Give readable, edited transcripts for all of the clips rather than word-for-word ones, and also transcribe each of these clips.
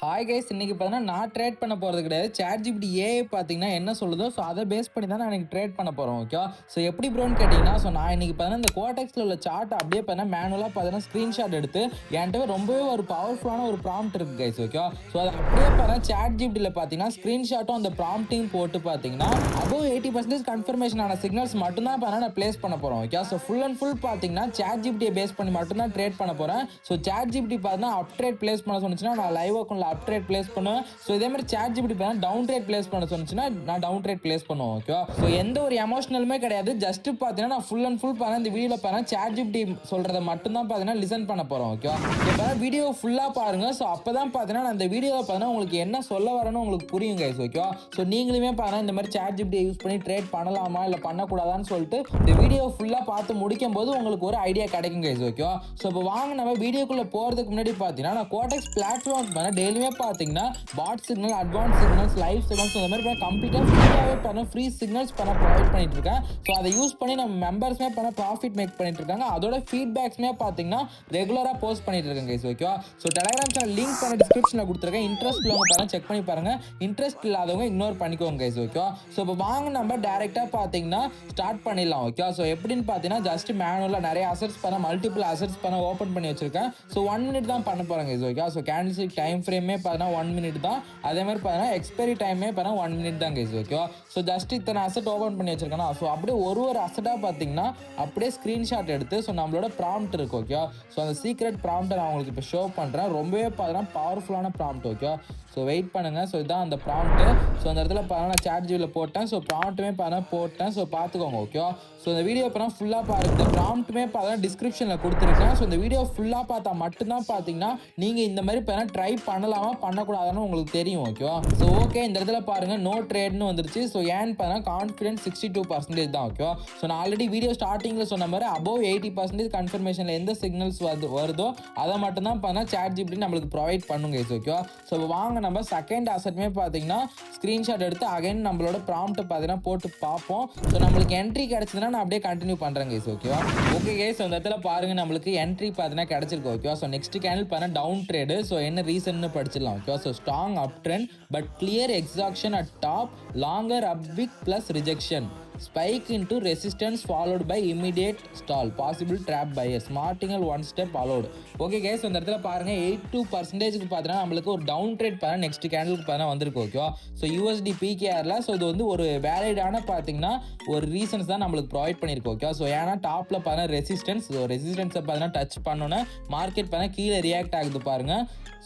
Hi guys, இன்னைக்கு பார்த்தீங்கன்னா நான் ட்ரேட் பண்ண போகிறது கிடையாது. ChatGPT AI பார்த்தீங்கன்னா என்ன சொல்லுதோ ஸோ அதை பேஸ் பண்ணி தான் நான் இன்னைக்கு ட்ரேட் பண்ண போகிறோம். ஓகே, ஸோ எப்படி ப்ரோன்னு கேட்டிங்கன்னா, ஸோ நான் இன்னைக்கு பார்த்தீங்கன்னா இந்த கோடெக்ஸில் உள்ள சார்ட் அப்படியே பார்த்தீங்கன்னா மேனுவலாக பார்த்தீங்கன்னா ஸ்க்ரீன்ஷாட் எடுத்து என்கிட்ட ரொம்பவே ஒரு பவர்ஃபுல்லான ஒரு ப்ராம்ப்ட் இருக்குது கைஸ். ஓகே, ஸோ அதை அப்படியே பார்த்தீங்கன்னா ChatGPTயில் பார்த்தீங்கன்னா ஸ்க்ரீன்ஷாட்டும் அந்த ப்ராம்ப்டையும் போட்டு பார்த்தீங்கன்னா அபோவ் 80% கன்ஃபர்மேஷன் ஆன சிக்னல்ஸ் மட்டும்தான் பார்த்தீங்கன்னா நான் ப்ளேஸ் பண்ண போகிறோம். Okay, so full and full பார்த்தீங்கன்னா ChatGPTயை பேஸ் பண்ணி மட்டும்தான் ட்ரேட் பண்ண போகிறேன். ஸோ ChatGPT பார்த்தீங்கன்னா அப் ட்ரேட் ப்ளேஸ் பண்ண சொன்னிச்சுன்னா நான் லைவ் அக்கௌண்ட்டில் அப் ட்ரேட் ப்ளேஸ் பண்ணுவேன். ஸோ இதே மாதிரி ChatGPT டவுன் ட்ரேட் ப்ளேஸ் பண்ண சொன்னிச்சுன்னா நான் டவுன் ட்ரேட் ப்ளேஸ் பண்ணுவோம். ஓகே, ஸோ எந்த ஒரு எமோஷனலுமே கிடையாது. ஜஸ்ட் பார்த்தீங்கன்னா நான் ஃபுல் அண்ட் ஃபுல் இந்த வீடியோவில் பார்த்தீங்கன்னா ChatGPT சொல்றதை மட்டும்தான் பார்த்தீங்கன்னா லிசன் பண்ண போகிறோம். ஓகே, இப்போ வீடியோ ஃபுல்லாக பாருங்க. ஸோ அப்போ தான் பார்த்தீங்கன்னா நான் இந்த வீடியோவில் பார்த்தீங்கன்னா உங்களுக்கு என்ன சொல்ல வரேன்னு உங்களுக்கு புரியும் கைஸ். ஓகே, ஸோ நீங்களுமே பார்த்தீங்கன்னா இந்த மாதிரி ChatGPT யூஸ் பண்ணி ட்ரேட் பண்ணலாமா இல்லை பண்ணக்கூடாதான்னு சொல்லிட்டு இந்த வீடியோ ஃபுல்லாக பார்த்து முடிக்கும் போது உங்களுக்கு ஒரு ஐடியா கிடைக்கும் கைஸ். ஓகே, ஸோ இப்போ வாங்க நம்ம வீடியோக்குள்ளே போகிறதுக்கு முன்னாடி பார்த்தீங்கன்னா நான் Quotex பிளாட்ஃபார்ம் டெய்லியுமே பார்த்தீங்கன்னா bot signal, advance signals, live signals இந்த மாதிரி கம்ப்ளீட்டாக ஃப்ரீயாகவே ஃப்ரீ சிக்னல்ஸ் ப்ரொவைட் பண்ணிட்டு இருக்கேன். ஸோ அதை யூஸ் பண்ணி நம்ம மெம்பர்ஸ்மே ப்ராஃபிட் மேக் பண்ணிட்டு இருக்காங்க. அதோட ஃபீட்பேக்ஸ்மே பார்த்தீங்கன்னா ரெகுலராக போஸ்ட் பண்ணிட்டு இருக்கேன் guys. Okay, so Telegram channel link பண்ணி டிஸ்கிரிப்ஷனில் கொடுத்துருக்கேன். இன்ட்ரெஸ்ட் உள்ளவங்க செக் பண்ணி பாருங்க, இன்ட்ரெஸ்ட் இல்லாதவங்க இக்னோர் பண்ணிக்கோங்க கைஸ். ஓகே, ஸோ இப்போ வாங்க நம்ம டேரெக்டாக பார்த்தீங்கன்னா ஸ்டார்ட் பண்ணிடலாம். ஓகே, ஸோ எப்படின்னு பார்த்தீங்கன்னா ஜஸ்ட் மேனுவலாக நிறைய அசட்ஸ் மல்டிபிள் அசட்ஸ் ஓப்பன் பண்ணி வச்சிருக்கேன். ஸோ 1 minute தான் பண்ண போகிறேன் guys. Okay, so candlestick time ஃப்ரேமே பார்த்தீங்கன்னா 1 minute தான். அதே மாதிரி பார்த்தீங்கன்னா எக்ஸ்பைரி டைமே பார்த்தீங்கன்னா 1 minute தான் கைஸ். ஓகே, ஸோ ஜஸ்ட் இத்தனை அசட் ஓப்பன் பண்ணி வச்சிருக்கேன். ஸோ அப்படியே ஒரு அசட்டாக பார்த்தீங்கன்னா அப்படியே ஸ்க்ரீன்ஷாட் எடுத்து ஸோ நம்மளோட ப்ராம்ப்ட் இருக்கு. ஓகே, ஸோ அந்த சீக்ரெட் ப்ராம்ப்ட்டை நான் உங்களுக்கு இப்போ ஷோ பண்ணுறேன். ரொம்பவே பார்த்தீங்கன்னா பவர்ஃபுல்லான ப்ராம்ப்ட். ஓகே, ஸோ வெயிட் பண்ணுங்கள். ஸோ இதுதான் அந்த ப்ராம்ப்ட்டு. ஸோ அந்த இடத்துல பார்த்தீங்கன்னா நான் ChatGPTயில் போட்டேன். ஸோ ப்ராம்ப்ட்டுமே பார்த்தீங்கன்னா போட்டேன். ஸோ பார்த்துக்கோங்க. ஓகே, ஸோ இந்த வீடியோ பார்த்தீங்கன்னா ஃபுல்லாக பாருங்க. இந்த ப்ராம்ப்ட்டுமே பார்த்தீங்கன்னா டிஸ்கிரிப்ஷனில் கொடுத்துருக்கேன். ஸோ இந்த வீடியோ ஃபுல்லாக பார்த்தா மட்டும்தான் பார்த்தீங்கன்னா நீங்கள் இந்த மாதிரி பார்த்தீங்கன்னா ட்ரை பண்ணலாமா பண்ணக்கூடாதுன்னு உங்களுக்கு தெரியும். ஓகே, ஸோ ஓகே, இந்த இடத்துல பாருங்கள் நோ ட்ரேட்னு வந்துருச்சு. ஸோ ஏன்னு பார்த்தீங்கன்னா கான்ஃபிடன்ஸ் 62% தான். ஓகே, ஸோ நான் ஆல்ரெடி வீடியோ ஸ்டார்டிங்கில் சொன்ன மாதிரி அபோவ் 80% கன்ஃபர்மேஷனில் எந்த சிக்னல்ஸ் வருதோ அதை மட்டும்தான் பார்த்தீங்கன்னா ChatGPT நம்மளுக்கு ப்ரொவைட் பண்ணுங்க. ஓகே, ஸோ வாங்க நம்ம செகண்ட் அசெட்மே பார்த்தீங்கன்னா ஸ்க்ரீன்ஷாட் எடுத்து அகைன் நம்மளோட ப்ராம்ப்ட்டை பார்த்தீங்கன்னா போட்டு பார்ப்போம். ஸோ நம்மளுக்கு என்ட்ரி கிடைச்சதுன்னா நான் அப்படியே கண்டினியூ பண்ணுறேன் கைஸ். ஓகேவா, ஓகே கைஸ், அந்த இடத்துல பாருங்க நம்மளுக்கு என்ட்ரி பார்த்தீங்கன்னா கிடைச்சிருக்கு. ஓகேவா, ஸோ நெக்ஸ்ட் கேண்டில் பார்த்தீங்கன்னா டவுன் ட்ரேடு. ஸோ என்ன ரீசன்னு படிச்சிடலாம். ஓகேவா, so strong up trend but clear exhaustion at top, longer up wick plus rejection, spike into resistance followed by immediate stall, possible trap buyers, martingal one step allowed. Okay guys, அந்த இடத்துல பாருங்க 82%க்கு பார்த்தீங்கன்னா நம்மளுக்கு ஒரு டவுன் ட்ரேட் பார்த்தீங்கன்னா next கேண்டிலுக்கு பார்த்தீங்கன்னா வந்திருக்கு. ஓகேவா, ஸோ USD PKRல ஸோ இது வந்து ஒரு வேலிடான பார்த்தீங்கன்னா ஒரு ரீசன்ஸ் தான் நம்மளுக்கு ப்ரொவைட் பண்ணியிருக்கோம். ஓகே, ஸோ ஏன்னா டாப்பில் பார்த்தீங்கன்னா ரெசிஸ்டன்ஸை பார்த்தீங்கன்னா டச் பண்ணோன்னே மார்க்கெட் பார்த்தீங்கன்னா கீழே ரியாக்ட் ஆகுது பாருங்க.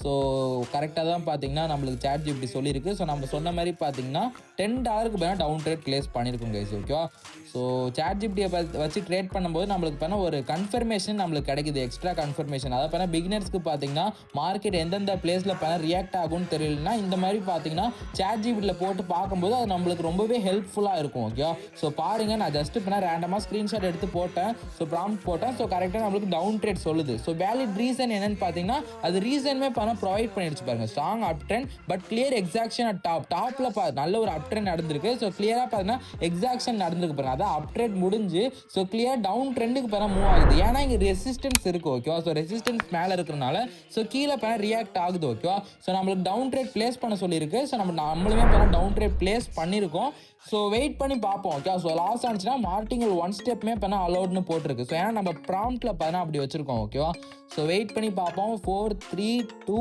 ஸோ கரெக்டாக தான் பார்த்தீங்கன்னா நம்மளுக்கு ChatGPT சொல்லியிருக்கு. ஸோ நம்ம சொன்ன மாதிரி பார்த்தீங்கன்னா $10க்கு பார்த்தீங்கன்னா டவுன் ட்ரேட் ப்ளேஸ் பண்ணியிருக்கோம் கைஸ். ஓகேவா, ஸோ ChatGPTயை வச்சு ட்ரேட் பண்ணும்போது நம்மளுக்கு பார்த்தீங்கன்னா ஒரு கன்ஃபர்மேஷன் நம்மளுக்கு கிடைக்குது, எக்ஸ்ட்ரா கன்ஃபர்மேஷன். அதை பார்த்தீங்கன்னா பிகினர்ஸ்க்கு பார்த்தீங்கன்னா மார்க்கெட் எந்தெந்த பிளேஸில் பார்த்தீங்கன்னா ரியாக்ட் ஆகும்னு தெரியலனா இந்த மாதிரி பார்த்தீங்கன்னா ChatGPTயில் போட்டு பார்க்கும்போது அது நம்மளுக்கு ரொம்பவே ஹெல்ப்ஃபுல்லாக இருக்கும். ஓகே, ஸோ பாருங்கள், நான் ஜஸ்ட் இப்போ ரேண்டமாக ஸ்க்ரீன்ஷாட் எடுத்து போட்டேன். ஸோ ப்ராம்ப்ட் போட்டேன். ஸோ கரெக்டாக நம்மளுக்கு டவுன் ட்ரேட் சொல்லுது. ஸோ வேலிட் ரீசன் என்னன்னு பார்த்தீங்கன்னா அது ரீசனுமே ப்ரொவைட் பண்ணிடுச்சு பாருங்க. Strong up trend but clear exhaustion at டாப்ல நல்ல ஒரு அப் ட்ரெண்ட் நடந்திருக்கு. ஸோ கிளியராக பார்த்தீங்கன்னா எக்ஸாக்ஷன் நடந்திருக்கு பாருங்க. அதான் அப் ட்ரெண்ட் முடிஞ்சு ஸோ கிளியர் டவுன் ட்ரெண்டுக்கு மூவ் ஆகுது. ஏன்னா இங்கே ரெசிஸ்டன்ஸ் இருக்கு. ஓகேவா, ஸோ ரெசிஸ்டன்ஸ் மேலே இருக்கிறனால ஸோ கீழே ரியாக்ட் ஆகுது. ஓகேவா, ஸோ நம்மளுக்கு டவுன் ட்ரேட் பிளேஸ் பண்ண சொல்லியிருக்கு. ஸோ நம்மளுமே டவுன் ட்ரேட் பிளேஸ் பண்ணியிருக்கோம். ஸோ வெயிட் பண்ணி பார்ப்போம். ஓகே, ஸோ லாஸ் ஆனிச்சுன்னா மார்டிங்கல் ஒன் ஸ்டெப்மே அலோட்னு போட்டிருக்கு. ஸோ ஏன்னா நம்ம ப்ராம்ப்ட்ல அப்படி வச்சிருக்கோம். ஓகேவா, ஸோ வெயிட் பண்ணி பார்ப்போம். 4 3 2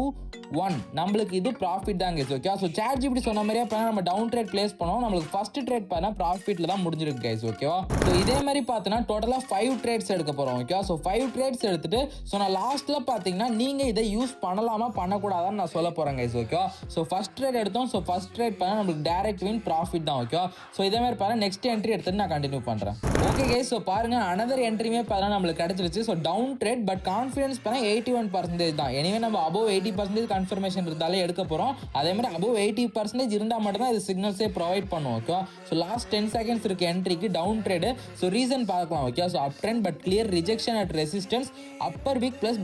1 நம்மளுக்கு இது ப்ராஃபிட் தான் கைஸ். ஓகே, ஸோ ChatGPT சொன்ன மாதிரியே நம்ம டவுன் ட்ரேட் பிளேஸ் பண்ணோம். நம்மளுக்கு ஃபர்ஸ்ட் ட்ரேட் ப்ராஃபிட்ல தான் முடிஞ்சிருக்கு கைஸ். ஓகேவா, ஸோ இதே மாதிரி பார்த்தோன்னா டோட்டலாக 5 ட்ரேட்ஸ் எடுக்க போகிறோம். ஓகே, ஸோ 5 ட்ரேட்ஸ் எடுத்துட்டு ஸோ நான் லாஸ்ட்டில் பார்த்தீங்கன்னா நீங்கள் இதை யூஸ் பண்ணலாமா பண்ணக்கூடாதான்னு நான் சொல்ல போகிறேன் கைஸ். ஓகேவா, ஸோ ஃபர்ஸ்ட் ட்ரேட் எடுத்தோம். ஸோ ஃபர்ஸ்ட் ட்ரேட் நம்மளுக்கு டைரக்ட் வின் ப்ராஃபிட் தான். ஓகேவா, ஸோ இதே மாதிரி நெக்ஸ்ட் என்ட்ரி எடுத்துட்டு நான் கண்டினியூ பண்ணுறேன். ஓகே கைஸ், ஸோ பாருங்க அனதர் என்ட்ரியுமே நம்மளுக்கு கிடைச்சிருச்சு. So down trade but confidence 81% தான். எனவே நம்ம அபோவ் 80% கன்ஃபர்மேஷன் இருந்தாலே எடுக்க போகிறோம். அதே மாதிரி அபோவ் 80% இருந்தால் மட்டும் தான் இது சிக்னல்ஸே ப்ரொவைட் பண்ணுவோம். ஓகே, ஸோ லாஸ்ட் 10 செகண்ட்ஸ் இருக்கு என்ட்ரிக்கு டவுன் ட்ரேடு. ஸோ ரீசன் பார்க்கலாம். Okay, so up trend but clear rejection at resistance, upper wick plus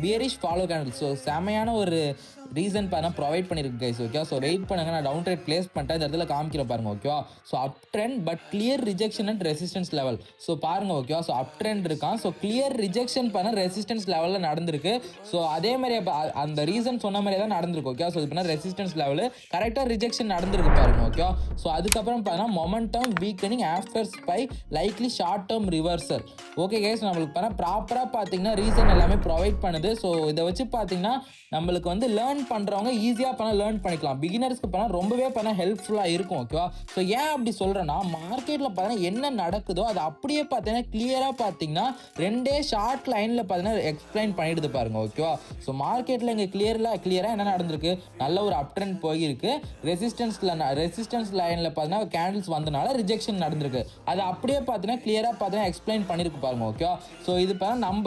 bearish follow candle. So செமையான ஒரு ரீசன் பார்த்தீங்கன்னா ப்ரொவைட் பண்ணியிருக்கு கைஸ். ஓகே, ஸோ வெயிட் பண்ணுங்க, நான் டவுன் ட்ரேட் பிளேஸ் பண்ணிட்டேன், இந்த இடத்துல காமிக்கிற பாருங்க. ஓகேவா, so up trend but clear rejection and resistance level. So பாருங்க. ஓகேவா, ஸோ அப் ட்ரெண்ட் இருக்கான், ஸோ கிளியர் ரிஜெக்ஷன் பண்ண ரெசிஸ்டன்ஸ் லெவலில் நடந்திருக்கு. ஸோ அதே மாதிரி அந்த ரீசன் சொன்ன மாதிரியே தான் நடந்திருக்கு. ஓகே, ஸோ இது ரெசிஸ்டன்ஸ் லெவலு கரெக்டாக ரிஜெக்ஷன் நடந்திருக்கு பாருங்க. ஓகே, ஸோ அதுக்கப்புறம் பார்த்தீங்கன்னா momentum weakening after spy likely short term reversal. Okay guys, நம்மளுக்கு பார்த்தா ப்ராப்பராக பார்த்தீங்கன்னா ரீசன் எல்லாமே ப்ரொவைட் பண்ணுது. ஸோ இதை வச்சு பார்த்தீங்கன்னா நம்மளுக்கு வந்து லேர்ன் பண்ணுறவங்க ஈஸியாக பண்ண லேர்ன் பண்ணிக்கலாம். பிகினர்ஸ்க்கு பண்ண ரொம்பவே பண்ண ஹெல்ப்ஃபுல்லாக இருக்கும். ஓகேவா, ஸோ ஏன் அப்படி சொல்கிறேன்னா மார்க்கெட்டில் பார்த்தீங்கன்னா என்ன நடக்குதோ அது அப்படியே பார்த்தீங்கன்னா கிளியராக பார்த்தீங்கன்னா ரெண்டே ஷார்ட் லைனில் பார்த்தீங்கன்னா எக்ஸ்பிளைன் பண்ணிடுது பாருங்க. ஓகேவா, ஸோ மார்க்கெட்டில் இங்கே கிளியராக என்ன நடந்திருக்கு, நல்ல ஒரு அப் ட்ரெண்ட் போயிருக்கு. ரெசிஸ்டன்ஸ் லைனில் பார்த்தீங்கன்னா கேண்டில்ஸ் வந்தனால ரிஜெக்ஷன் நடந்திருக்கு. அது அப்படியே பார்த்தீங்கன்னா கிளியராக பார்த்தீங்கன்னா எக்ஸ்பிளைன் பண்ணியிருக்கு பாருங்க. ஓகேவா, ஸோ இது பார்த்தா நான்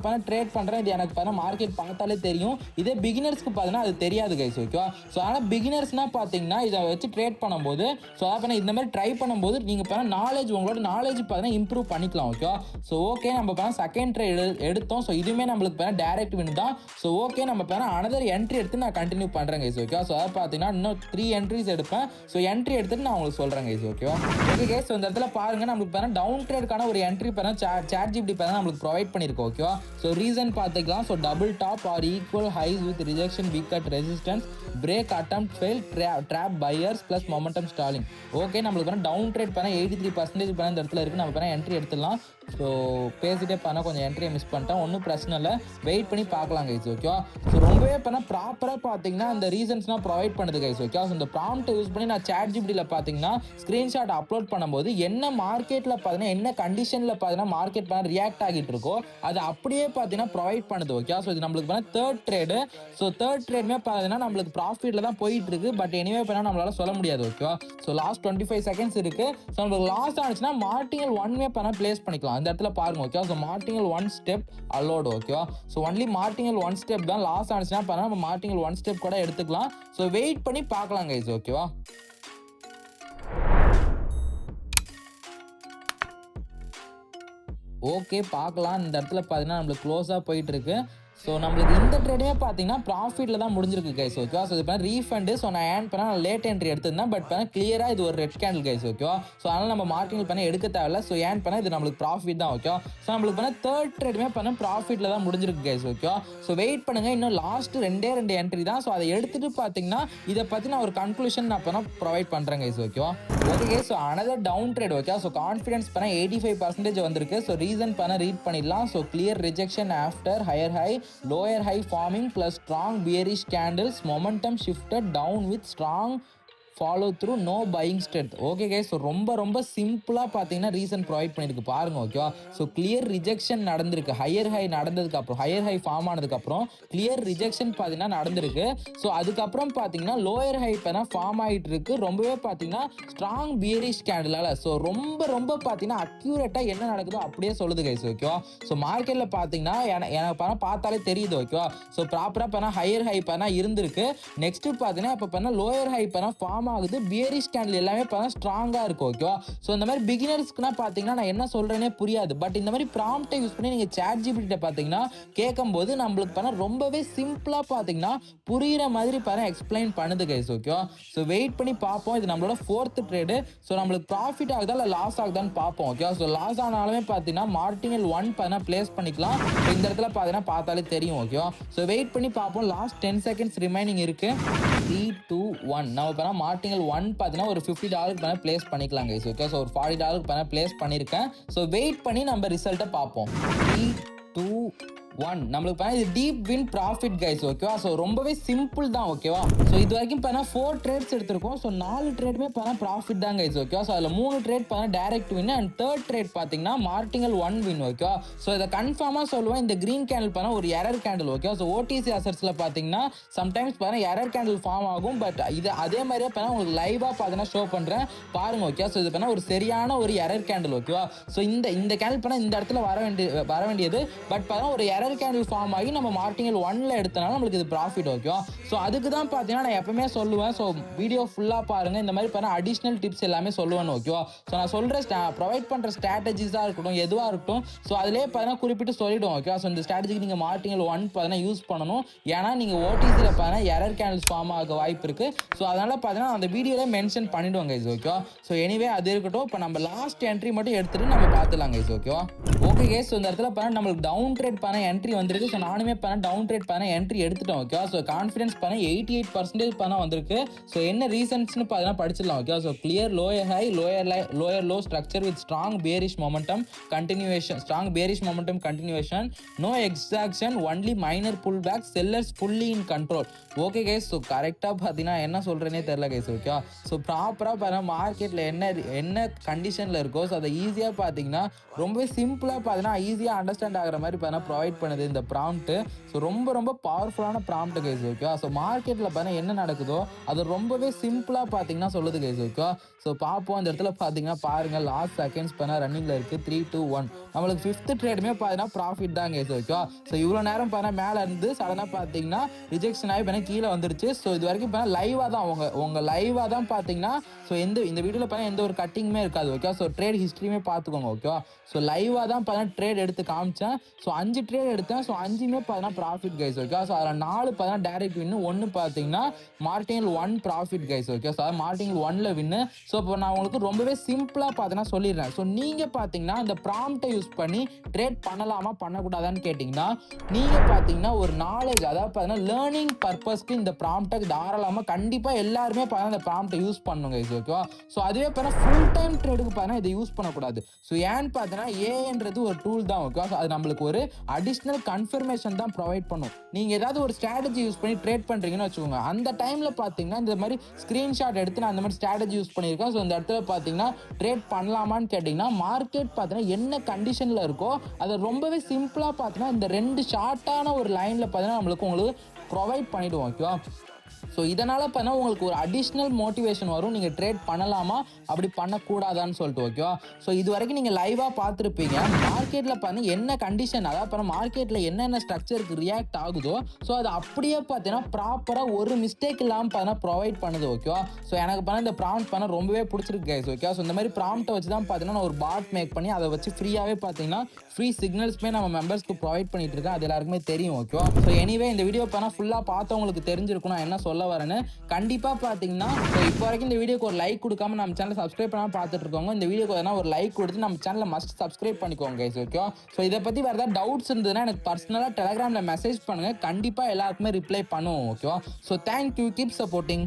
பார்த்தா ட்ரேட் பண்ணுறேன், இது எனக்கு பார்த்தா மார்க்கெட் பார்த்தாலே தெரியும். இதே பிகினர்ஸ்க்கு பார்த்தீங்கன்னா அது தெரியாது கைஸ். ஓகேவா, ஸோ ஆனால் பிகினர்ஸ்னால் பார்த்தீங்கன்னா இதை வச்சு ட்ரேட் பண்ணும்போது ஸோ அதை இந்த மாதிரி ட்ரை பண்ணும்போது நீங்கள் பார்த்தா உங்களோட நாலேஜ் பார்த்தீங்கன்னா இம்ப்ரூவ் பண்ணிக்கலாம். ஓகேவா, ஸோ ஓகே, நம்ம பார்த்தா செகண்ட் ட்ரேட் எடுத்தோம். ஸோ இதுவுமே நம்மளுக்கு பார்த்தா டைரக்ட் வின் தான். ஸோ ஓகே, நம்ம பார்த்தா அனதர் என்ட்ரி எடுத்து நான் கண்டினியூ பண்ணுறேன் கைஸ். ஓகே, ஸோ அதை பார்த்தீங்கன்னா இன்னும் 3 என்ட்ரிஸ் எடுப்பேன். ஸோ என்ட்ரி எடுத்துட்டு நான் உங்களுக்கு சொல்கிறேன் கைஸ். ஓகேவா, ஓகே கைஸ், ஸோ இந்த இடத்துல பாருங்க, நம்மளுக்கு பார்த்தா டவுன் ட்ரேடுக்கான ஒரு என்ட்ரி பார்த்தா ChatGPT பார்த்தா நம்மளுக்கு ப்ரொவைட் பண்ணியிருக்கோம். ஓகேவா, ஸோ ரீசன் பார்த்துக்கலாம். So double top or equal highs with rejection wick at resistance break attempt fail drop buyers plus momentum stalling. Okay, நம்மளுக்கு பார்த்தா டவுன் ட்ரேட் பண்ண 83% பண்ண இந்த இடத்துல இருக்குது. நம்ம பார்த்தா என்ட்ரி எடுத்துடலாம். ஸோ பேசிட்டே பண்ணால் கொஞ்சம் என்ட்ரியை மிஸ் பண்ணிட்டேன், ஒன்றும் பிரச்சனை இல்லை, வெயிட் பண்ணி பார்க்கலாம் கைஸ். ஓகேவா, ஸோ ரொம்பவே பண்ணால் ப்ராப்பராக பார்த்தீங்கன்னா இந்த ரீசன்ஸ்லாம் ப்ரொவைட் பண்ணுது கைஸ். ஓகே, ஸோ இந்த ப்ராம்ப்ட்டை யூஸ் பண்ணி நான் ChatGPTயில் பார்த்தீங்கன்னா ஸ்க்ரீன்ஷாட் அப்லோட் பண்ணும்போது என்ன மார்க்கெட்டில் பார்த்தீங்கன்னா என்ன கண்டிஷனில் பார்த்தீங்கன்னா மார்க்கெட் பண்ண ரியாக்ட் ஆகிட்டு இருக்கோ அது அப்படியே பார்த்தீங்கன்னா ப்ரொவைட் பண்ணுது. ஓகே, ஸோ இது நம்மளுக்கு பண்ண தேர்ட் ட்ரேடு. ஸோ தேர்ட் ட்ரேடுமே பார்த்தீங்கன்னா நம்மளுக்கு ப்ராஃபிட்டில் தான் போயிட்டு இருக்கு. பட் எனிவே பண்ணால் நம்மளால சொல்ல முடியாது. ஓகேவா, ஸோ லாஸ்ட் 25 செகண்ட்ஸ் இருக்குது. ஸோ நம்மளுக்கு லாஸ் ஆனிச்சுன்னா மார்டிங்கல் 1 பண்ண பிளேஸ் பண்ணிக்கலாம். அந்த இடத்துல பாருங்க. Okay, so martingale 1 step allowed. ஓகேவா, ஸோ ஒன்லி மார்டிங்கல் 1 ஸ்டெப் தான். லாஸ் ஆனிச்சுன்னா பண்ணால் நம்ம மார்டிங்கல் 1 ஸ்டெப் கூட எடுத்துக்கலாம். ஸோ வெயிட் பண்ணி பார்க்கலாம் கைஸ். ஓகேவா, ஓகே பார்க்கலாம். இந்த இடத்துல பார்த்தீங்கன்னா நம்மளுக்கு க்ளோஸாக போயிட்டு இருக்கு. ஸோ நம்மளுக்கு இந்த ட்ரேடுமே பார்த்தீங்கன்னா ப்ராஃபிட்டில் தான் முடிஞ்சிருக்கு கைஸ். ஓகேவா, ஸோ இது ரீஃபண்டு. ஸோ நான் ஏன் பண்ணால் நான் லேட் என்ட்ரி எடுத்திருந்தேன். பட் பண்ணால் கிளியராக இது ஒரு ரெட் கேண்டில் கைஸ். ஓகேவா, ஸோ அதனால் நம்ம மார்க்கிங் பண்ண எடுக்க தேவையில்ல. ஸோ ஏன் பண்ணால் இது நம்மளுக்கு ப்ராஃபிட் தான். ஓகேவா, ஸோ நம்மளுக்கு பண்ணால் தேர்ட் ட்ரேடுமே பண்ண ப்ராஃபிட்டில் தான் முடிஞ்சிருக்கு கைஸ். ஓகேவா, ஸோ வெயிட் பண்ணுங்கள், இன்னும் லாஸ்ட் 2 என்ட்ரி தான். ஸோ அதை எடுத்துகிட்டு பார்த்தீங்கன்னா இதை பற்றி நான் ஒரு கன்க்ளூஷன் நான் பண்ண ப்ரொவைட் பண்ணுறேன் கைஸ். ஓகேவா, okay, so another down trade. Okay, so confidence பண்ண 85% வந்திருக்கு. ஸோ ரீசன் பண்ண ரீட் பண்ணிடலாம். So clear rejection after higher high, lower high forming plus strong bearish candles, momentum shifted down with strong follow through, no buying strength. Okay guys, so ரொம்ப சிம்பிளாக பார்த்தீங்கன்னா reason provide பண்ணியிருக்கு பாருங்க. ஓகேவா, ஸோ கிளியர் ரிஜெக்ஷன் நடந்திருக்கு. Higher high நடந்ததுக்கப்புறம், higher high form ஆனதுக்கப்புறம் clear rejection பார்த்தீங்கன்னா நடந்திருக்கு. ஸோ அதுக்கப்புறம் பார்த்தீங்கன்னா லோயர் ஹை பண்ண ஃபார்ம் ஆகிட்டு இருக்கு. ரொம்பவே பார்த்தீங்கன்னா ஸ்ட்ராங் பியரிஷ் கேண்டிலால். ஸோ ரொம்ப பார்த்தீங்கன்னா அக்யூரேட்டாக என்ன நடக்குதோ அப்படியே சொல்லுது கைஸ். ஓகேவா, ஸோ மார்க்கெட்டில் பார்த்தீங்கன்னா எனக்கு பண்ண பார்த்தாலே தெரியுது. ஓகேவா, ஸோ ப்ராப்பராக பண்ண ஹையர் ஹை பண்ண இருந்திருக்கு. நெக்ஸ்ட் பார்த்தீங்கன்னா இப்போ பண்ண லோயர் ஹை பண்ண ஃபார்ம் ஆகுது. பியரிஷ் கேண்டில் எல்லாமே பார்த்தா ஸ்ட்ராங்காக இருக்கும். ஓகேவா, ஸோ இந்த மாதிரி பிகினர்ஸ்க்குனா பார்த்தீங்கன்னா நான் என்ன சொல்கிறேனே புரியாது. பட் இந்த மாதிரி ப்ராம்ப்டை யூஸ் பண்ணி நீங்கள் ChatGPT பார்த்தீங்கன்னா கேட்கும்போது நம்மளுக்கு பண்ண ரொம்பவே சிம்பிளாக பார்த்தீங்கன்னா புரிகிற மாதிரி பண்ண எக்ஸ்பிளைன் பண்ணுது கைஸ். ஓகேவா, ஸோ வெயிட் பண்ணி பார்ப்போம். இது நம்மளோட 4th ட்ரேடு. ஸோ நம்மளுக்கு ப்ராஃபிட் ஆகுதா இல்லை லாஸ் ஆகுதான்னு பார்ப்போம். ஓகேவா, ஸோ லாஸ் ஆனாலுமே பார்த்தீங்கன்னா மார்டிங்கல் 1 பண்ண பிளேஸ் பண்ணிக்கலாம். இந்த இடத்துல பார்த்தீங்கன்னா பார்த்தாலே தெரியும். ஓகேவா, ஸோ வெயிட் பண்ணி பார்ப்போம். லாஸ்ட் 10 செகண்ட்ஸ் ரிமைனிங் இருக்கு. 3, 2, 1 நம்ம பண்ண மார்டிங்கல் 1 பார்த்தீங்கன்னா ஒரு $50 பண்ண பிளேஸ் பண்ணிக்கலாம் கைஸ். ஓகே, ஸோ ஒரு $40 பண்ண பிளேஸ் பண்ணியிருக்கேன். ஸோ வெயிட் பண்ணி நம்ம ரிசல்ட்டை பார்ப்போம். 3, 2, 1 நம்மளுக்கு இது டீப் வின் ப்ராஃபிட் கைஸ். ஓகேவா, ஸோ ரொம்பவே சிம்பிள் தான். ஓகேவா, ஸோ இது வரைக்கும் பண்ணால் 4 ட்ரேட்ஸ் எடுத்திருக்கோம். ஸோ 4 ட்ரேடுமே பண்ணால் ப்ராஃபிட் தான் கைஸ். ஓகேவா, ஸோ அதில் 3 ட்ரேட் பண்ணால் direct win and third trade பார்த்தீங்கன்னா மார்டிங்கல் 1 வின். ஓகேவா, ஸோ இதை கன்ஃபார்மாக சொல்லுவேன். இந்த கிரீன் கேண்டில் பண்ணால் ஒரு error candle. Okay, so Odissi அசட்ஸில் பார்த்தீங்கன்னா சம்டைம்ஸ் பண்ணால் எரர் கேண்டில் ஃபார்ம் ஆகும். பட் இது அதே மாதிரியே பண்ணால் உங்களுக்கு லைவாக பார்த்தீங்கன்னா ஷோ பண்ணுறேன் பாருங்க. ஓகே, ஸோ இது பண்ணால் ஒரு சரியான ஒரு எரர் கேண்டில். ஓகேவா, ஸோ இந்த கேண்டில் பண்ணால் இந்த இடத்துல வர வேண்டியது. பட் பார்த்தா ஒரு எரர் எரர் கேண்டில் ஃபார்ம் ஆகி நம்ம மார்டிங்கல் 1ல எடுத்தனால நம்மளுக்கு இது ப்ராஃபிட். ஓகேவா? ஸோ அதுக்கு தான் பார்த்தீங்கன்னா நான் எப்பவுமே சொல்லுவேன். ஸோ வீடியோ ஃபுல்லாக பாருங்க. இந்த மாதிரி பார்த்தா அடிஷ்னல் டிப்ஸ் எல்லாமே சொல்லுவேன். ஓகேவா? ஸோ நான் சொல்கிற ப்ரொவைட் பண்ணுற ஸ்ட்ராட்டஜிஸாக இருக்கட்டும், எதுவாக இருக்கட்டும், ஸோ அதிலே பார்த்தீங்கன்னா குறிப்பிட்டு சொல்லிவிடுவோம். ஓகேவா? ஸோ இந்த ஸ்ட்ராட்டஜிக்கு நீங்கள் மார்டிங்கல் 1 பார்த்தீங்கன்னா யூஸ் பண்ணணும். ஏன்னா நீங்கள் ஓடிசியில் பார்த்தீங்கன்னா எரர் கேண்டில்ஸ் ஃபார்ம் ஆக வாய்ப்பு இருக்குது. ஸோ அதனால் பார்த்தீங்கன்னா அந்த வீடியோவில் மென்ஷன் பண்ணிவிடுவோம் கைஸ். ஓகேவா? ஸோ எனிவே அது இருக்கட்டும். இப்போ நம்ம லாஸ்ட் என்ட்ரி மட்டும் எடுத்துகிட்டு நம்ம பார்த்துலாம் கைஸ். ஓகேவா? Okay guys. ஸோ இந்த இடத்துல பார்த்தீங்கன்னா நம்மளுக்கு டவுன் ட்ரேட் பண்ண என்ட்ரி வந்திருக்கு. ஸோ நானுமே பார்த்தா டவுன் ட்ரேட் பண்ண என்ட்ரி எடுத்துட்டோம். ஓகேவா? ஸோ கான்ஃபிடன்ஸ் பண்ண 88% பண்ண வந்திருக்கு. ஸோ என்ன ரீசன்ஸ்னு பார்த்தீங்கன்னா படிச்சிடலாம். Okay? So clear lower high, lower low structure with strong bearish momentum continuation, no exhaustion, only minor pullback, sellers fully in control. Okay guys. So கரெக்டாக பார்த்தீங்கன்னா என்ன சொல்கிறேனே தெரில கைஸ். ஓகே? ஸோ ப்ராப்பராக பார்த்தீங்கன்னா மார்க்கெட்டில் என்ன கண்டிஷனில் இருக்கோ ஸோ அதை ஈஸியாக பார்த்தீங்கன்னா ரொம்பவே சிம்பிளாக பார்த்தீங்கன்னா ஈஸியாக அண்டர்ஸ்டாண்ட் ஆகிற மாதிரி பார்த்தீங்கன்னா ப்ரொவைட் பண்ணுது இந்த ப்ராம்ப்ட்டு. ஸோ ரொம்ப பவர்ஃபுல்லான ப்ராம்ப்ட் கைஸ். ஓகே? ஸோ மார்க்கெட்டில் பார்த்தீங்கன்னா என்ன நடக்குதோ அது ரொம்பவே சிம்பிளாக பார்த்தீங்கன்னா சொல்லுது கைஸ். ஓகே? ஸோ பார்ப்போம். அந்த இடத்துல பார்த்தீங்கன்னா பாருங்கள் லாஸ்ட் செகண்ட்ஸ் பார்த்தீங்கன்னா ரன்னிங்கில் இருக்குது 3, 2, 1. நம்மளுக்கு 5th ட்ரேடுமே பார்த்தீங்கன்னா ப்ராஃபிட் தான் கைஸ். ஓகே? ஸோ இவ்வளோ நேரம் பார்த்தீங்கன்னா மேலே இருந்து சடனாக பார்த்தீங்கன்னா ரிஜெக்ஷன் ஆகி பார்த்தீங்கன்னா கீழே வந்துருச்சு. ஸோ இது வரைக்கும் பார்த்தீங்கன்னா லைவாக தான் உங்கள் லைவாக தான் பார்த்தீங்கன்னா ஸோ இந்த வீடியோவில் பார்த்தீங்கன்னா எந்த ஒரு கட்டிங்குமே இருக்காது. ஓகே? ஸோ ட்ரேட் ஹிஸ்ட்ரியுமே பார்த்துக்கோங்க. ஓகேவா? ஸோ லைவாக தான் பார்த்தீங்கன்னா ட்ரேட் எடுத்து காமிச்சேன். ஸோ 5 ட்ரேட் எடுத்தேன். ஸோ 5மே பார்த்தீங்கன்னா ப்ராஃபிட் கைஸ். ஓகே? ஸோ அதில் 4 பார்த்தீங்கன்னா டைரக்ட் வின்னு, 1 பார்த்தீங்கன்னா martingale 1 profit guys. Okay? So martingale 1ல வின்னு. ஸோ இப்போ நான் உங்களுக்கு ரொம்பவே சிம்பிளாக பார்த்தீங்கன்னா சொல்லிடுறேன். ஸோ நீங்கள் பார்த்தீங்கன்னா இந்த ப்ராம்ப்டை யூஸ் பண்ணி ட்ரேட் பண்ணலாமா பண்ணக்கூடாதான்னு கேட்டிங்கன்னா நீங்கள் பார்த்தீங்கன்னா ஒரு நாலேஜ், அதாவது பார்த்தீங்கன்னா லேர்னிங் பர்பஸ்க்கு இந்த ப்ராம்ப்டை தாராளமாக கண்டிப்பாக எல்லாருமே பார்த்தீங்கன்னா இந்த ப்ராம்ப்டை யூஸ் பண்ணுங்க கைஸ். ஓகேவா? ஸோ அதுவே பார்த்தீங்கன்னா ஃபுல் டைம் ட்ரேடுக்கு பார்த்தீங்கன்னா இதை யூஸ் பண்ணக்கூடாது. ஸோ ஏன்னு பார்த்தீங்கன்னா ஏன்றது ஒரு டூல் தான். ஓகேவா? ஸோ அது நம்மளுக்கு ஒரு அடிஷ்னல் கன்ஃபர்மேஷன் தான் ப்ரொவைட் பண்ணும். நீங்கள் ஏதாவது ஒரு ஸ்ட்ராட்டஜி யூஸ் பண்ணி ட்ரேட் பண்ணுறீங்கன்னு வச்சுக்கோங்க. அந்த டைமில் பார்த்தீங்கன்னா இந்த மாதிரி ஸ்க்ரீன்ஷாட் எடுத்து நான் அந்த மாதிரி ஸ்ட்ராட்டஜி யூஸ் பண்ணியிருக்கேன். ஸோ இந்த இடத்துல பார்த்தீங்கன்னா ட்ரேட் பண்ணலாமான்னு கேட்டிங்கன்னா மார்க்கெட் பார்த்தீங்கன்னா என்ன கண்டிஷனில் இருக்கோ அதை ரொம்பவே சிம்பிளாக பார்த்தீங்கன்னா இந்த 2 ஷார்ட்டான ஒரு லைனில் பார்த்தீங்கன்னா உங்களுக்கு ப்ரொவைட் பண்ணிவிடுவோம். ஓகேவா? ஸோ இதனால் பார்த்தா உங்களுக்கு ஒரு அடிஷ்னல் மோட்டிவேஷன் வரும். நீங்கள் ட்ரேட் பண்ணலாமா அப்படி பண்ணக்கூடாதான்னு சொல்லிட்டு. ஓகேவா? ஸோ இது வரைக்கும் நீங்கள் லைவாக பார்த்துருப்பீங்க. மார்க்கெட்டில் பார்த்தீங்கன்னா என்ன கண்டிஷன், அதாவது இப்போ மார்க்கெட்டில் என்னென்ன ஸ்ட்ரக்சருக்கு ரியாக்ட் ஆகுதோ ஸோ அது அப்படியே பார்த்தீங்கன்னா ப்ராப்பராக ஒரு மிஸ்டேக் இல்லாமல் பார்த்தீங்கன்னா ப்ரொவைட் பண்ணுது. ஓகேவா? ஸோ எனக்கு பண்ண இந்த ப்ராம்ப்ட் பண்ண ரொம்பவே பிடிச்சிருக்கு கைஸ். ஓகே? ஸோ இந்த மாதிரி ப்ராம்ப்ட்டை வச்சு தான் பார்த்தீங்கன்னா நான் ஒரு பாட் மேக் பண்ணி அதை வச்சு ஃப்ரீயாகவே பார்த்தீங்கன்னா ஃப்ரீ சிக்னல்ஸ்மே நம்ம மெம்பர்ஸ்க்கு ப்ரொவைட் பண்ணிட்டு இருக்கேன். அது எல்லாருக்குமே தெரியும். ஓகேவா? ஸோ எனிவே இந்த வீடியோ பண்ணால் ஃபுல்லாக பார்த்தவங்களுக்கு தெரிஞ்சிருக்கும் நான் என்ன சொல்ல வரேன்னு. கண்டிப்பாக பார்த்தீங்கன்னா ஸோ இப்போ வரைக்கும் இந்த வீடியோக்கு ஒரு லைக் கொடுக்காம நம்ம சேனலை சப்ஸ்கிரைப் பண்ணாமல் பார்த்துட்டு இருக்கோங்க. இந்த வீடியோக்கு எதனா ஒரு லைக் கொடுத்து நம்ம சேனலை மஸ்ட் சப்ஸ்கிரைப் பண்ணிக்கோங்க கைஸ். ஓகேவா? ஸோ இதை பற்றி வேறு ஏதாவது டவுட்ஸ் இருந்ததுன்னா எனக்கு பர்சனலாக டெலிகிராமில் மெசேஜ் பண்ணுங்கள். கண்டிப்பாக எல்லாருக்குமே ரிப்ளை பண்ணுவோம். ஓகேவா? So thank you, keep supporting.